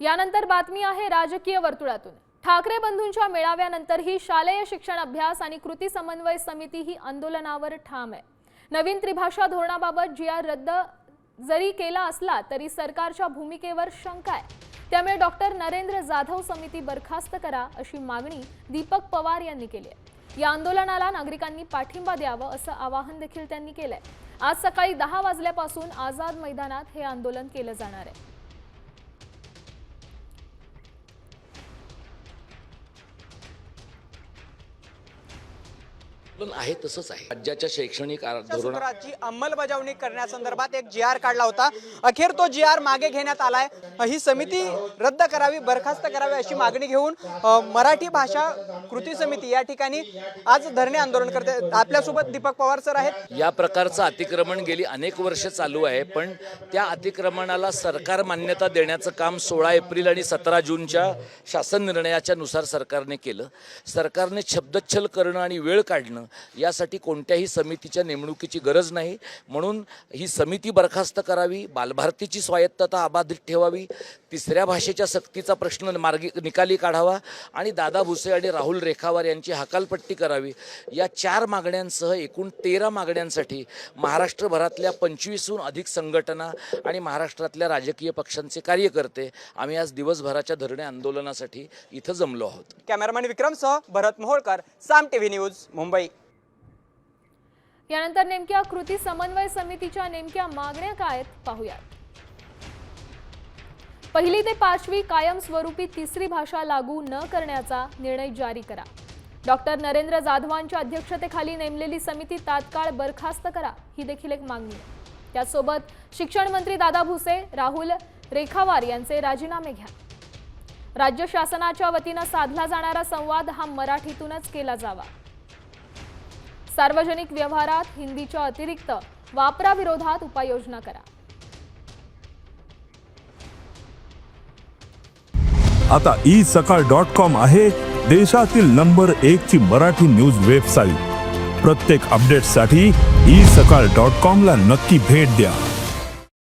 यानंतर बातमी आहे राजकीय वर्तुळातून। ठाकरे बंधूंच्या मेळाव्यानंतरही शालेय शिक्षण अभ्यास आणि कृती समन्वय समिती ही आंदोलनावर ठाम आहे। नवीन त्रिभाषा धोरणाबाबत जीआर रद्द जरी केला असला तरी सरकारच्या भूमिकेवर शंका आहे। त्यामुळे डॉक्टर नरेंद्र जाधव समिती बरखास्त करा अशी मागणी दीपक पवार यांनी केली आहे। या आंदोलनाला नागरिकांनी पाठिंबा द्यावा असं आवाहन देखील त्यांनी केलंय। आज सकाळी 10 वाजल्यापासून आझाद मैदानात हे आंदोलन केलं जाणार आहे। आहे तसंच आहे। राज्याच्या शैक्षणिक धोरणाची अंमलबजावणी करण्यासंदर्भात एक जीआर काढला होता। अखेर तो जीआर मागे घेण्यात आलाय। ही समिती रद्द करावी, बरखास्त करावी अशी मागणी घेऊन मराठी भाषा कृती समिती या ठिकाणी आज धरणे आंदोलन करते। आपल्यासोबत दीपक पवार सर आहेत। या प्रकारचं अतिक्रमण गेली अनेक वर्ष चालू आहे, पण त्या अतिक्रमणाला सरकार मान्यता देण्याचं काम 16 एप्रिल आणि 17 जूनच्या शासन निर्णयाच्या नुसार सरकारने केलं। सरकारने शब्दच्छल करणं आणि वेळ काढणं यासाठी कोणत्याही समितीच्या नेमणुकीची गरज नाही, म्हणून ही समिती बरखास्त करावी, बालभारतीची स्वायत्तता अबाधित ठेवावी, तिसऱ्या भाषेच्या सक्तीचा प्रश्न निकाली काढावा आणि दादा भुसे आणि राहुल रेखावार यांची हकालपट्टी करावी। या 4 मागण्यांसह एकूण 13 मागण्यांसाठी महाराष्ट्रभरातल्या 25हून अधिक संघटना आणि महाराष्ट्रातल्या राजकीय पक्षांचे कार्यकर्ते आम्ही आज दिवसभराच्या धरणे आंदोलनासाठी इथं जमलो आहोत। कॅमेरामॅन विक्रमसह भरत मोहोळकर, साम टीव्ही न्यूज, मुंबई। यानंतर नेमक्या कृती समन्वय समितीच्या नेमक्या मागण्या काय आहेत पाहूयात। पहिली ते 5वी कायमस्वरूपी तिसरी भाषा लागू न करण्याचा निर्णय जारी करा। डॉक्टर नरेंद्र जाधवांच्या अध्यक्षतेखाली नेमलेली समिती तात्काळ बरखास्त करा, ही देखील एक मागणी आहे। त्यासोबत शिक्षण मंत्री दादा भुसे, राहुल रेखावार यांचे राजीनामे घ्या। राज्य शासनाच्या वतीने साधला जाणारा संवाद हा मराठीतूनच केला जावा। सार्वजनिक व्यवहारात हिंदीच्या अतिरिक्त वापराविरोधात उपाययोजना करा। आता isakal.com आहे देशातील नंबर 1 ची मराठी न्यूज वेबसाईट। प्रत्येक अपडेटसाठी isakal.com ला नक्की भेट द्या।